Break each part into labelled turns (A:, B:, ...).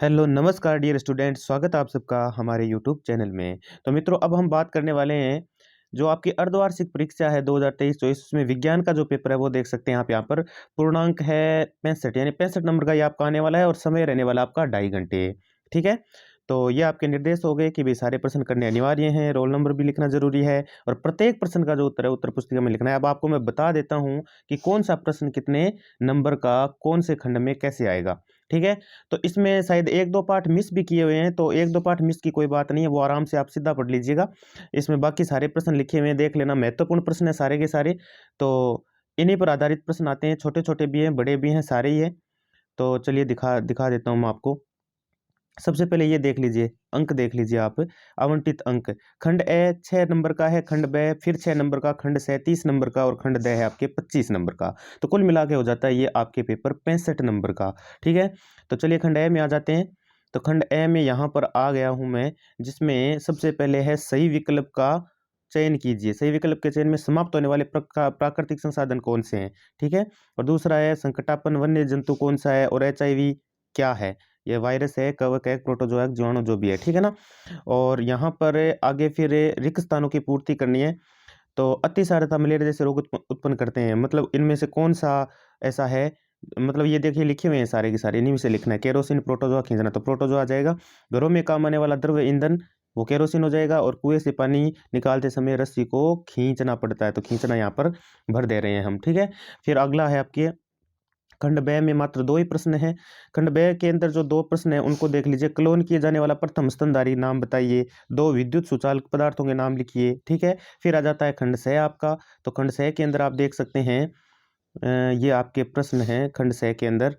A: Hello, नमस्कार dear student, स्वागत है आप सबका हमारे यूट्यूब चैनल में। तो मित्रों, अब हम बात करने वाले हैं जो आपकी अर्धवार्षिक परीक्षा है 2023-24 उसमें विज्ञान का जो पेपर है वो देख सकते हैं आप यहाँ पर। पूर्णांक है 65 यानी 65 नंबर का ये आपका आने वाला है और समय रहने वाला आपका 2.5 घंटे। ठीक है? तो ये आपके निर्देश हो गए कि भई सारे प्रश्न करने अनिवार्य हैं, रोल नंबर भी लिखना ज़रूरी है और प्रत्येक प्रश्न का जो उत्तर है उत्तर पुस्तिका में लिखना है। अब आपको मैं बता देता हूँ कि कौन-सा प्रश्न कितने नंबर का, कौन से खंड में कैसे आएगा। ठीक है? तो इसमें शायद 1-2 पार्ट मिस भी किए हुए हैं, तो 1-2 पार्ट मिस की कोई बात नहीं है, वो आराम से आप सीधा पढ़ लीजिएगा। इसमें बाकी सारे प्रश्न लिखे हुए हैं, देख लेना, महत्वपूर्ण प्रश्न है सारे के सारे। तो इन्हीं पर आधारित प्रश्न आते हैं, छोटे-छोटे भी हैं, बड़े भी हैं, सारे ही हैं। तो चलिए दिखा दिखा देता हूँ मैं आपको। सबसे पहले ये देख लीजिए, अंक देख लीजिए आप, आवंटित अंक। खंड ए 6 नंबर का है, खंड ब फिर 6 नंबर का, खंड स 30 नंबर का और खंड द है आपके 25 नंबर का। तो कुल मिला के हो जाता है ये आपके पेपर 65 नंबर का। ठीक है? तो चलिए खंड ए में आ जाते हैं। तो खंड ए में यहाँ पर आ गया हूँ मैं, जिसमें सबसे पहले है सही विकल्प का चयन कीजिए। सही विकल्प के चयन में समाप्त होने वाले प्राकृतिक संसाधन कौन से हैं? ठीक है? और दूसरा है संकटापन्न वन्य जंतु कौन-सा है और एचआईवी क्या है? ये वायरस है, कवक है, प्रोटोज़ोआ, जीवाणु जो भी है, ठीक है ना? और यहाँ पर आगे फिर रिक्त स्थानों की पूर्ति करनी है, तो अतिसारता मलेरिया जैसे रोग उत्पन्न करते हैं, मतलब इनमें से कौन-सा ऐसा है, मतलब ये देखिए लिखे हुए हैं सारे के सारे, इन्हीं में से लिखना है। केरोसिन, प्रोटोज़ोआ खींचना, तो प्रोटोज़ोआ आ जाएगा। घरों में काम आने वाला द्रव्य ईंधन, वो केरोसिन हो जाएगा और कुएँ से पानी निकालते समय रस्सी को खींचना पड़ता है, तो खींचना यहाँ पर भर दे रहे हैं हम, ठीक है? फिर अगला है आपके खंड ब में मात्र 2 ही प्रश्न हैं। खंड ब के अंदर जो 2 प्रश्न हैं उनको देख लीजिए। क्लोन किए जाने वाला प्रथम स्तनधारी नाम बताइए। 2 विद्युत सुचालक पदार्थों के नाम लिखिए, ठीक है? फिर आ जाता है खंड स आपका। तो खंड स के अंदर आप देख सकते हैं ये आपके प्रश्न हैं खंड स के अंदर,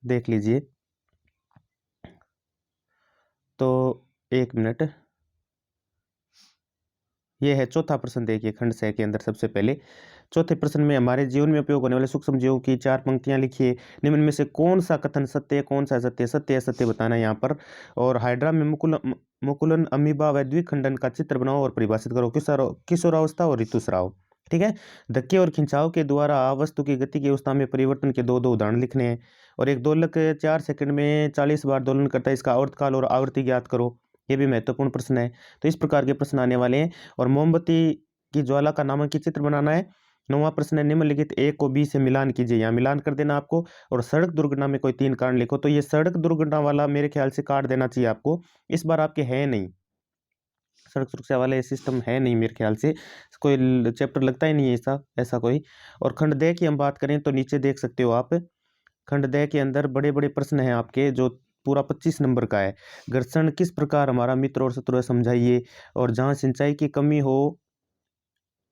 A: देख लीजिए। तो 1 मिनट। ये है चौथा प्रश्न, देखिए खंड स के अंदर सबसे पहले। चौथे प्रश्न में हमारे जीवन में उपयोग होने वाले सूक्ष्म जीवों की 4 पंक्तियाँ लिखिए। निम्न में से कौन-सा कथन सत्य है, कौन-सा असत्य है? सत्य असत्य बताना है यहाँ पर। और हाइड्रा में मुकुलन, अमीबा व द्विखंडन का चित्र बनाओ और परिभाषित करो। किशोरावस्था और ऋतुस्राव। ठीक है? धक्के और खिंचाव के द्वारा वस्तु की गति की अवस्था में परिवर्तन के 2-2 उदाहरण लिखने हैं। और एक दोलक 4 सेकंड में 40 बार दोलन करता है, इसका आवर्तकाल और आवृत्ति ज्ञात करो। ये भी महत्वपूर्ण प्रश्न है। तो इस प्रकार के प्रश्न आने वाले हैं। और मोमबत्ती की ज्वाला का नामांकित चित्र बनाना है। 9वां प्रश्न है, निम्नलिखित ए को बी से मिलान कीजिए। यहाँ मिलान कर देना आपको। और सड़क दुर्घटना में कोई 3 कारण लिखो। तो ये सड़क दुर्घटना वाला मेरे ख्याल से काट देना चाहिए आपको। इस बार आपके है नहीं। सड़क सुरक्षा वाले सिस्टम है नहीं मेरे ख्याल से। कोई चैप्टर लगता ही नहीं है ऐसा ऐसा कोई। और खंड द की हम बात करें तो नीचे देख सकते हो आप। खंड द के अंदर बड़े-बड़े प्रश्न हैं आपके, जो पूरा 25 नंबर का है। घर्षण किस प्रकार हमारा मित्र और शत्रु है, समझाइए। और जहाँ सिंचाई की कमी हो,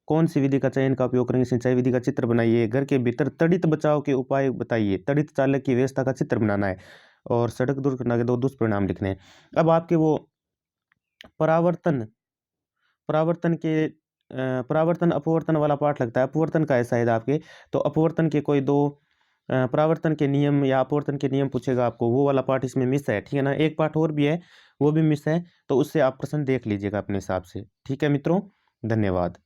A: कौन सी विधि का चयन का उपयोग करेंगे, सिंचाई विधि का चित्र बनाइए। घर के भीतर तड़ित बचाव के उपाय बताइए। तड़ित चालक की व्यवस्था का चित्र बनाना है। और सड़क दुर्घटना के 2 दुष्परिणाम लिखने हैं। अब आपके वो परावर्तन परावर्तन के परावर्तन अपवर्तन वाला पाठ लगता है। अपवर्तन का है शायद आपके। तो अपवर्तन के कोई 2 परावर्तन के नियम या अपवर्तन के नियम पूछेगा आपको, वो वाला पार्ट इसमें मिस है, ठीक है ना? एक पार्ट और भी है, वो भी मिस है, तो उससे आप प्रश्न देख लीजिएगा अपने हिसाब से। ठीक है मित्रों? धन्यवाद।